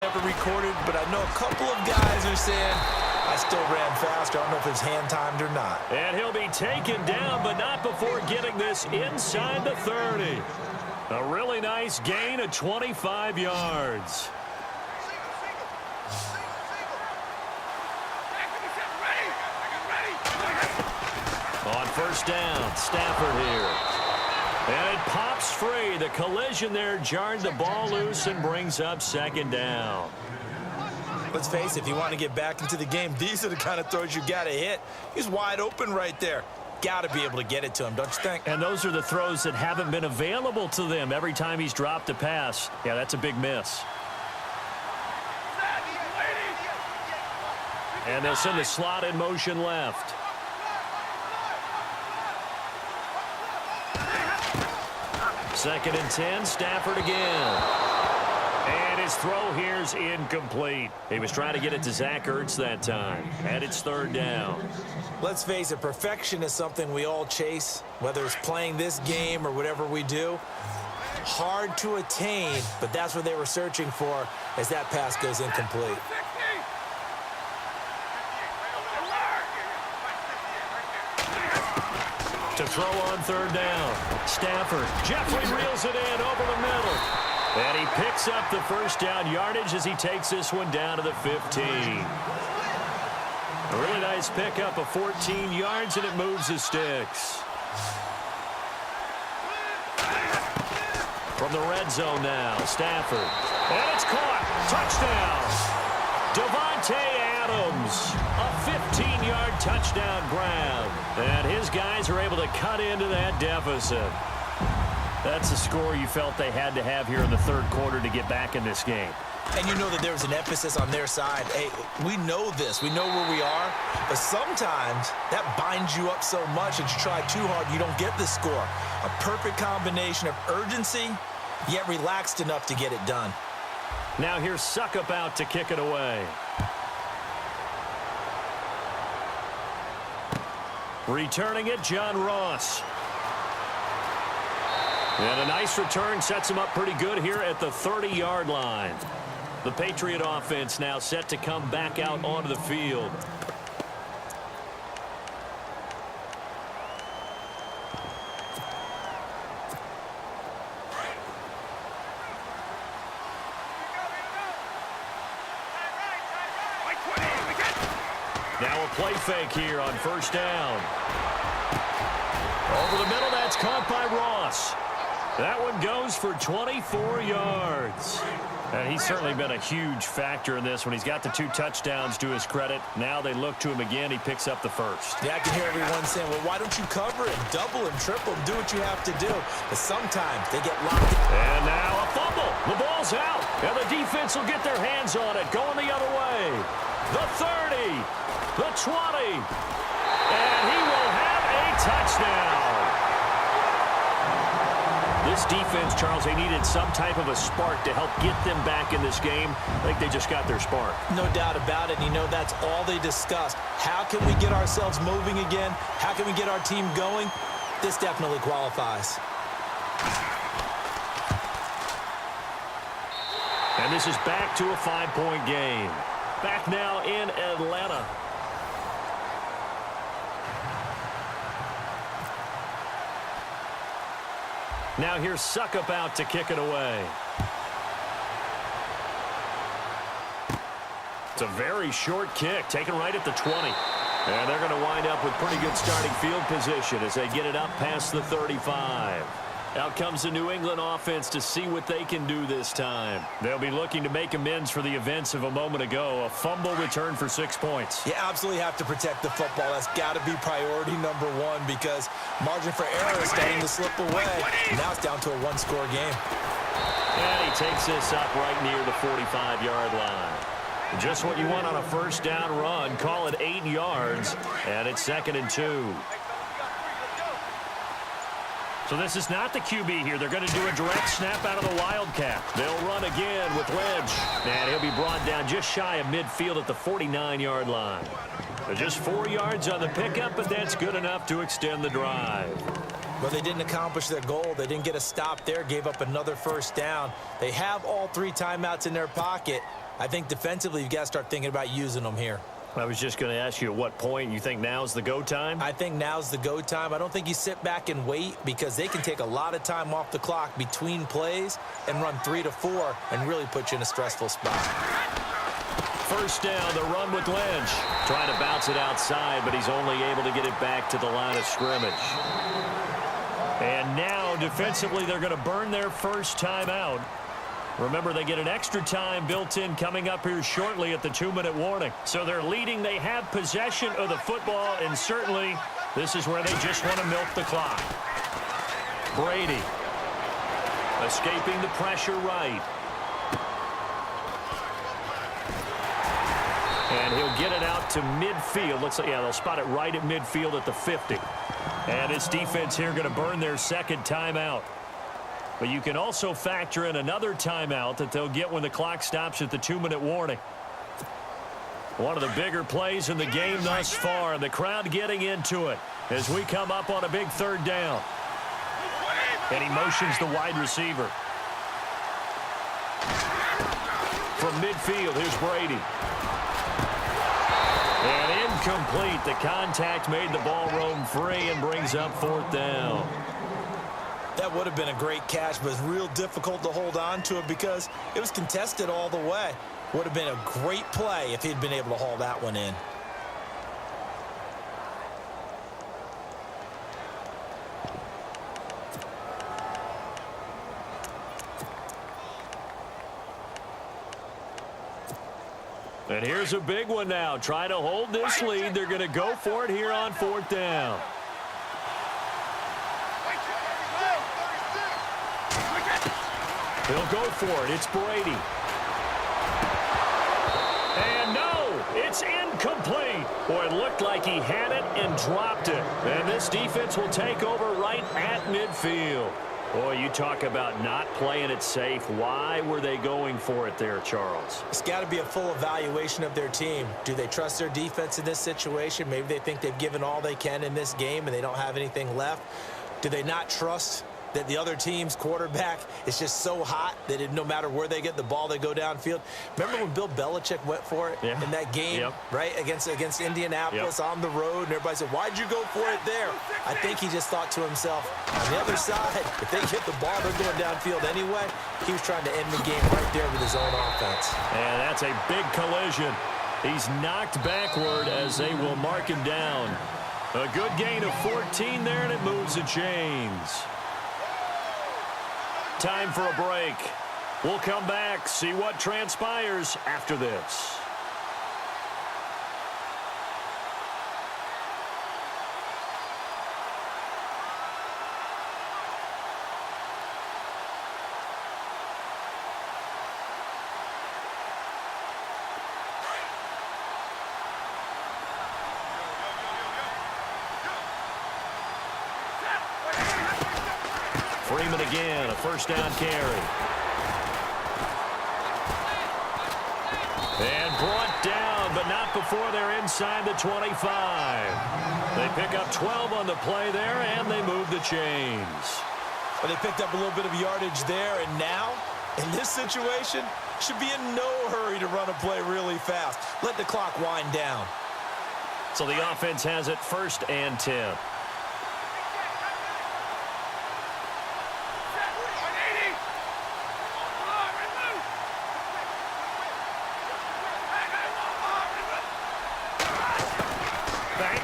Never recorded, but I know a couple of guys are saying I still ran faster. I don't know if it's hand-timed or not. And he'll be taken down, but not before getting this inside the 30. A really nice gain of 25 yards. On first down, Stafford here. And it pops free. The collision there jarred the ball loose and brings up second down. Let's face it, if you want to get back into the game, these are the kind of throws you got to hit. He's wide open right there. Got to be able to get it to him, don't you think? And those are the throws that haven't been available to them every time he's dropped a pass. Yeah, that's a big miss. And they'll send the slot in motion left. Second and 10, Stafford again. And his throw here's incomplete. He was trying to get it to Zach Ertz that time. And it's third down. Let's face it, perfection is something we all chase, whether it's playing this game or whatever we do. Hard to attain, but that's what they were searching for as that pass goes incomplete. To throw on third down. Stafford. Jeffrey reels it in over the middle. And he picks up the first down yardage as he takes this one down to the 15. A really nice pickup of 14 yards, and it moves the sticks. From the red zone now, Stafford. And it's caught. Touchdown. Devontae Adams. A 15-yard touchdown grab. And his guys are able to cut into that deficit. That's the score you felt they had to have here in the third quarter to get back in this game. And you know that there was an emphasis on their side. Hey, we know this. We know where we are. But sometimes that binds you up so much that you try too hard, you don't get the score. A perfect combination of urgency, yet relaxed enough to get it done. Now here's Suckup out to kick it away. Returning it, John Ross. And a nice return sets him up pretty good here at the 30-yard line. The Patriot offense now set to come back out onto the field. Now a play fake here on first down. Over the middle, that's caught by Ross. That one goes for 24 yards. And he's certainly been a huge factor in this when he's got the 2 touchdowns to his credit. Now they look to him again. He picks up the first. Yeah, I can hear everyone saying, well, why don't you cover it, double him, triple him, do what you have to do. But sometimes they get locked in. And now a fumble. The ball's out. And the defense will get their hands on it. Going the other way. The 30. The 20. And he will have a touchdown. This defense, Charles, they needed some type of a spark to help get them back in this game. I think they just got their spark. No doubt about it. You know, that's all they discussed. How can we get ourselves moving again? How can we get our team going? This definitely qualifies. And this is back to a 5-point game. Back now in Atlanta. Now here's Suckup out to kick it away. It's a very short kick, taken right at the 20. And they're going to wind up with pretty good starting field position as they get it up past the 35. Out comes the New England offense to see what they can do this time. They'll be looking to make amends for the events of a moment ago. A fumble return for 6 points. You absolutely have to protect the football. That's got to be priority number one because margin for error is starting to slip away. Now it's down to a 1-score game. And he takes this up right near the 45-yard line. Just what you want on a first down run. Call it 8 yards, and it's 2nd and 2. So this is not the QB here. They're going to do a direct snap out of the Wildcat. They'll run again with Lynch. And he'll be brought down just shy of midfield at the 49-yard line. So just 4 yards on the pickup, but that's good enough to extend the drive. Well, they didn't accomplish their goal. They didn't get a stop there, gave up another first down. They have all 3 timeouts in their pocket. I think defensively you've got to start thinking about using them here. I was just going to ask you at what point you think now's the go time? I think now's the go time. I don't think you sit back and wait because they can take a lot of time off the clock between plays and run 3 to 4 and really put you in a stressful spot. First down, the run with Lynch. Trying to bounce it outside, but he's only able to get it back to the line of scrimmage. And now, defensively, they're going to burn their first timeout. Remember, they get an extra time built in coming up here shortly at the 2-minute warning. So they're leading. They have possession of the football, and certainly this is where they just want to milk the clock. Brady escaping the pressure right. And he'll get it out to midfield. Looks like, yeah, they'll spot it right at midfield at the 50. And this defense here going to burn their second timeout. But you can also factor in another timeout that they'll get when the clock stops at the 2-minute warning. One of the bigger plays in the game thus far. And the crowd getting into it as we come up on a big third down. And he motions the wide receiver. From midfield, here's Brady. And incomplete. The contact made the ball roam free and brings up fourth down. That would have been a great catch, but it's real difficult to hold on to it because it was contested all the way. Would have been a great play if he'd been able to haul that one in. And here's a big one now. Trying to hold this lead. They're going to go for it here on fourth down. He'll go for it. It's Brady. And no, it's incomplete. Boy, it looked like he had it and dropped it. And this defense will take over right at midfield. Boy, you talk about not playing it safe. Why were they going for it there, Charles? It's got to be a full evaluation of their team. Do they trust their defense in this situation? Maybe they think they've given all they can in this game and they don't have anything left. Do they not trust that the other team's quarterback is just so hot that no matter where they get the ball, they go downfield? Remember when Bill Belichick went for it in that game, right, against Indianapolis on the road, and everybody said, why'd you go for it there? I think he just thought to himself, on the other side, if they get the ball, they're going downfield anyway. He was trying to end the game right there with his own offense. And that's a big collision. He's knocked backward as they will mark him down. A good gain of 14 there, and it moves the chains. Time for a break. We'll come back, see what transpires after this. Freeman again, a first down carry. And brought down, but not before they're inside the 25. They pick up 12 on the play there, and they move the chains. Well, they picked up a little bit of yardage there, and now, in this situation, should be in no hurry to run a play really fast. Let the clock wind down. So the offense has it first and 10.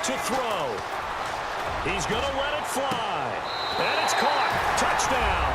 To throw. He's going to let it fly. And it's caught. Touchdown.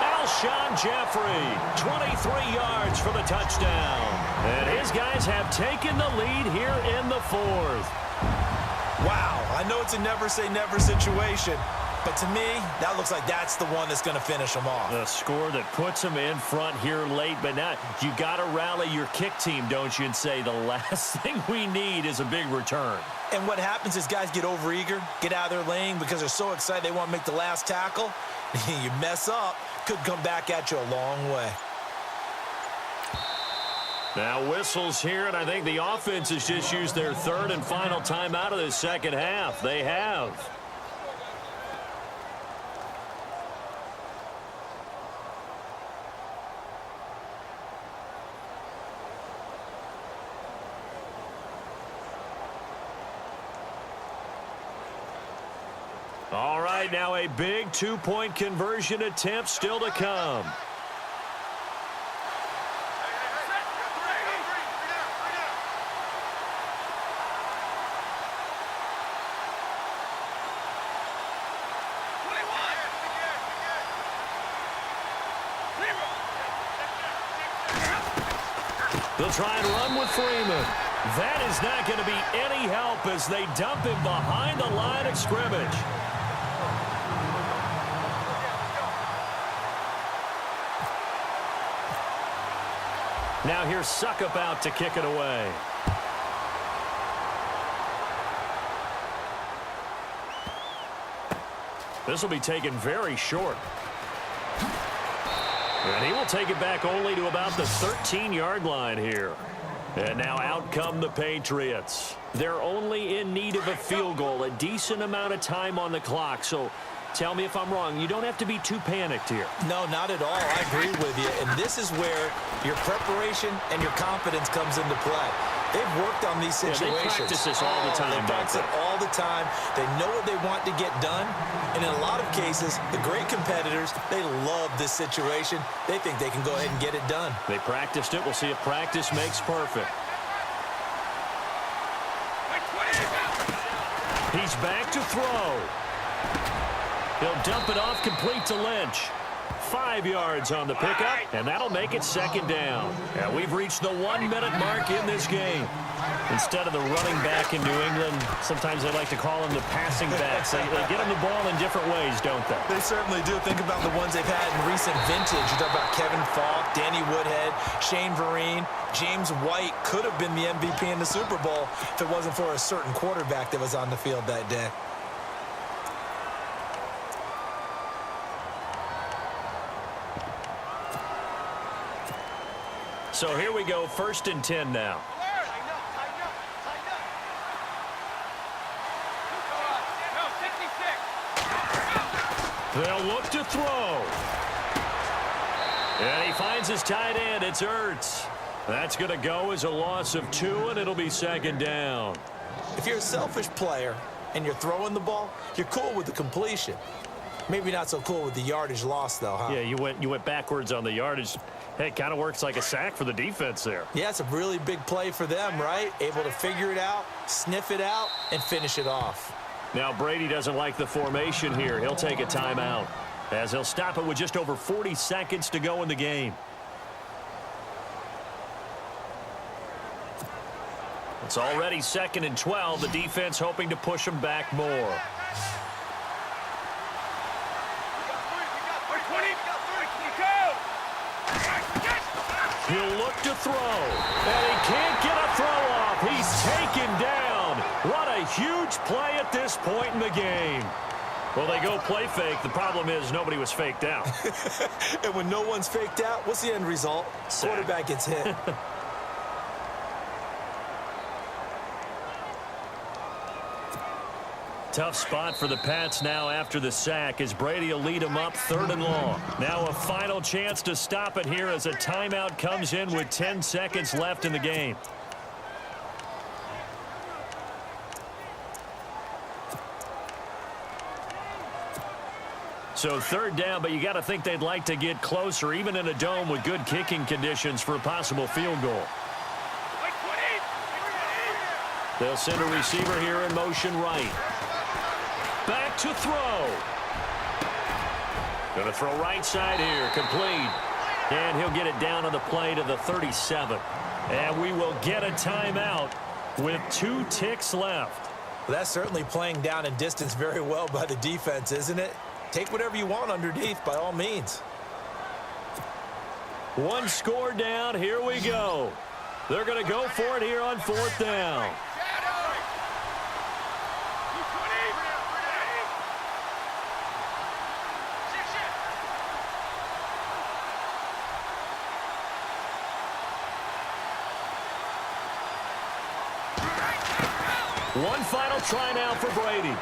Alshon Jeffrey, 23 yards for the touchdown. And his guys have taken the lead here in the fourth. Wow, I know it's a never say never situation, but to me, that looks like that's the one that's going to finish them off. The score that puts them in front here late, but now you got to rally your kick team, don't you, and say the last thing we need is a big return. And what happens is guys get overeager, get out of their lane because they're so excited they want to make the last tackle. You mess up, could come back at you a long way. Now whistles here, and I think the offense has just used their third and final timeout of the second half. They have. right, now a big two-point conversion attempt still to come. They'll try and run with Freeman. That is not going to be any help as they dump him behind the line of scrimmage. Now here's Suckup out to kick it away. This will be taken very short. And he will take it back only to about the 13-yard line here. And now out come the Patriots. They're only in need of a field goal, a decent amount of time on the clock. So tell me if I'm wrong. You don't have to be too panicked here. No, not at all. I agree with you. And this is where your preparation and your confidence comes into play. They've worked on these situations. They practice this all the time. They practice it all the time. They know what they want to get done. And in a lot of cases, the great competitors, they love this situation. They think they can go ahead and get it done. They practiced it. We'll see if practice makes perfect. He's back to throw. He'll dump it off complete to Lynch. 5 yards on the pickup, and that'll make it second down. And we've reached the 1-minute mark in this game. Instead of the running back in New England, sometimes they like to call them the passing backs. They get them the ball in different ways, don't they? They certainly do. Think about the ones they've had in recent vintage. You talk about Kevin Falk, Danny Woodhead, Shane Vereen. James White could have been the MVP in the Super Bowl if it wasn't for a certain quarterback that was on the field that day. So here we go, 1st and 10 now. They'll look to throw. And he finds his tight end. It's Ertz. That's going to go as a loss of 2, and it'll be second down. If you're a selfish player and you're throwing the ball, you're cool with the completion. Maybe not so cool with the yardage loss, though, huh? Yeah, you went backwards on the yardage. Hey, it kind of works like a sack for the defense there. Yeah, it's a really big play for them, right? Able to figure it out, sniff it out, and finish it off. Now, Brady doesn't like the formation here. He'll take a timeout as he'll stop it with just over 40 seconds to go in the game. It's already 2nd and 12. The defense hoping to push them back more. He'll look to throw, and he can't get a throw off. He's taken down. What a huge play at this point in the game. Well, they go play fake. The problem is nobody was faked out. And when no one's faked out, what's the end result? Sack. Quarterback gets hit. Tough spot for the Pats now after the sack as Brady will lead them up 3rd and long. Now a final chance to stop it here as a timeout comes in with 10 seconds left in the game. So 3rd down, but you got to think they'd like to get closer, even in a dome with good kicking conditions for a possible field goal. They'll send a receiver here in motion right. Back to throw. Going to throw right side here, complete. And he'll get it down on the play to the 37. And we will get a timeout with 2 ticks left. Well, that's certainly playing down and distance very well by the defense, isn't it? Take whatever you want underneath by all means. 1 score down. Here we go. They're going to go for it here on 4th down. One final try now for Brady.